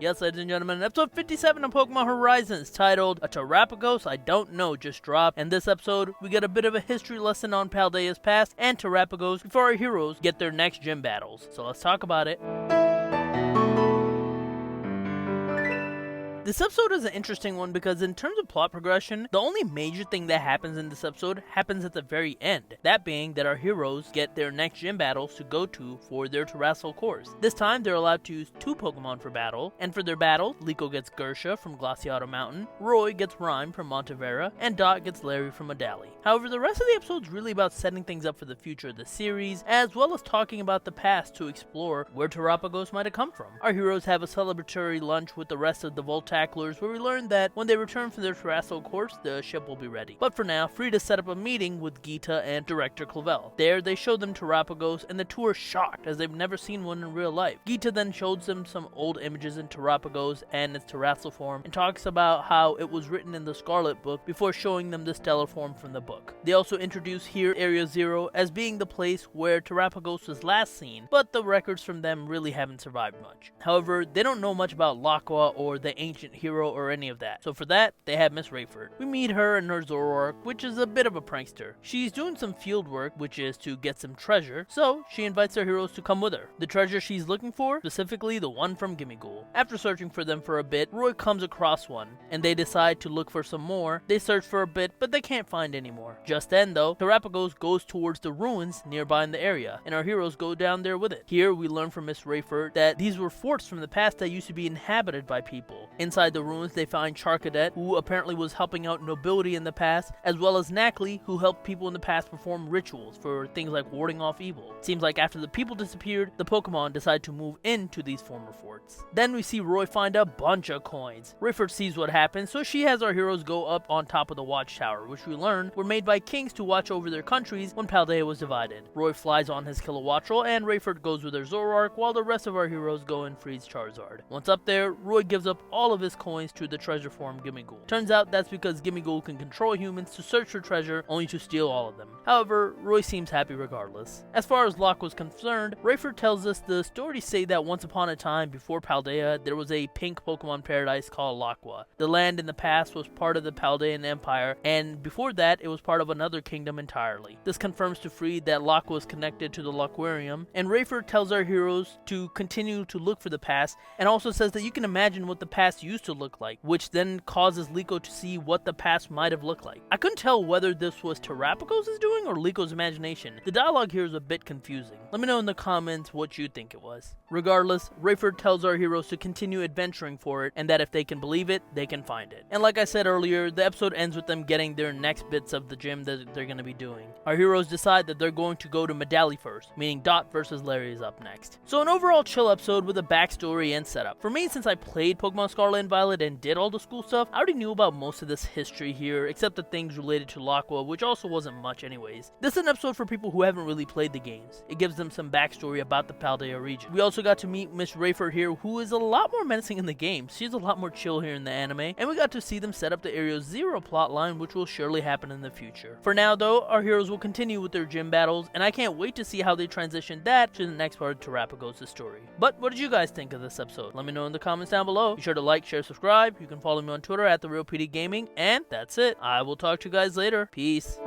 Yes, ladies and gentlemen, episode 57 of Pokemon Horizons, titled A Terapagos I Don't Know, just dropped. In this episode, we get a bit of a history lesson on Paldea's past and Terapagos before our heroes get their next gym battles. So let's talk about it. This episode is an interesting one because in terms of plot progression, the only major thing that happens in this episode happens at the very end. That being that our heroes get their next gym battles to go to for their Terastal course. This time, they're allowed to use 2 Pokemon for battle, and for their battle, Liko gets Gersha from Glaciato Mountain, Roy gets Rhyme from Montevera, and Dot gets Larry from Medali. However, the rest of the episode is really about setting things up for the future of the series, as well as talking about the past to explore where Terapagos might have come from. Our heroes have a celebratory lunch with the rest of the Voltacklers, where we learn that when they return from their Terastal course, the ship will be ready. But for now, Friede set up a meeting with Geeta and Director Clavell. There, they show them Terapagos, and the two are shocked as they've never seen one in real life. Geeta then shows them some old images in Terapagos and its Terastal form, and talks about how it was written in the Scarlet Book before showing them the stellar form from the book. They also introduce here Area 0 as being the place where Terapagos was last seen, but the records from them really haven't survived much. However, they don't know much about Laqua or the ancient hero or any of that, so for that, they have Miss Raifort. We meet her and her Zoroark, which is a bit of a prankster. She's doing some field work, which is to get some treasure, so she invites her heroes to come with her. The treasure she's looking for, specifically the one from Gimmighoul. After searching for them for a bit, Roy comes across one, and they decide to look for some more. They search for a bit, but they can't find any more. Just then though, Terapagos goes towards the ruins nearby in the area, and our heroes go down there with it. Here we learn from Miss Raifort that these were forts from the past that used to be inhabited by people. Inside the ruins, they find Charcadet, who apparently was helping out nobility in the past, as well as Knackley, who helped people in the past perform rituals for things like warding off evil. It seems like after the people disappeared, the Pokemon decide to move into these former forts. Then we see Roy find a bunch of coins. Raifort sees what happens, so she has our heroes go up on top of the watchtower, which we learn were made by kings to watch over their countries when Paldea was divided. Roy flies on his Kilowattrel, and Raifort goes with her Zoroark, while the rest of our heroes go and freeze Charizard. Once up there, Roy gives up all of his coins to the treasure form Gimmighoul. Turns out that's because Gimmighoul can control humans to search for treasure, only to steal all of them. However, Roy seems happy regardless. As far as Locke was concerned, Raifort tells us the stories say that once upon a time before Paldea, there was a pink Pokemon paradise called Laqua. The land in the past was part of the Paldean Empire, and before that, it was part of another kingdom entirely. This confirms to Friede that Laqua was connected to the Laquarium, and Raifort tells our heroes to continue to look for the past, and also says that you can imagine what the past used to look like, which then causes Liko to see what the past might have looked like. I couldn't tell whether this was Terapagos' doing or Liko's imagination. The dialogue here is a bit confusing. Let me know in the comments what you think it was. Regardless, Raifort tells our heroes to continue adventuring for it, and that if they can believe it, they can find it. And like I said earlier, the episode ends with them getting their next bits of the gym that they're going to be doing. Our heroes decide that they're going to go to Medali first, meaning Dot versus Larry is up next. So an overall chill episode with a backstory and setup. For me, since I played Pokemon Scarlet and Violet and did all the school stuff, I already knew about most of this history here, except the things related to Laqua, which also wasn't much anyways. This is an episode for people who haven't really played the games. It gives them some backstory about the Paldea region. We also got to meet Miss Raifort here, who is a lot more menacing in the game. She's a lot more chill here in the anime, and we got to see them set up the Area 0 plotline, which will surely happen in the future. For now though, our heroes will continue with their gym battles, and I can't wait to see how they transition that to the next part of Terapagos' story. But what did you guys think of this episode? Let me know in the comments down below. Be sure to like, share, subscribe. You can follow me on Twitter at PdGaming, and that's it. I will talk to you guys later. Peace.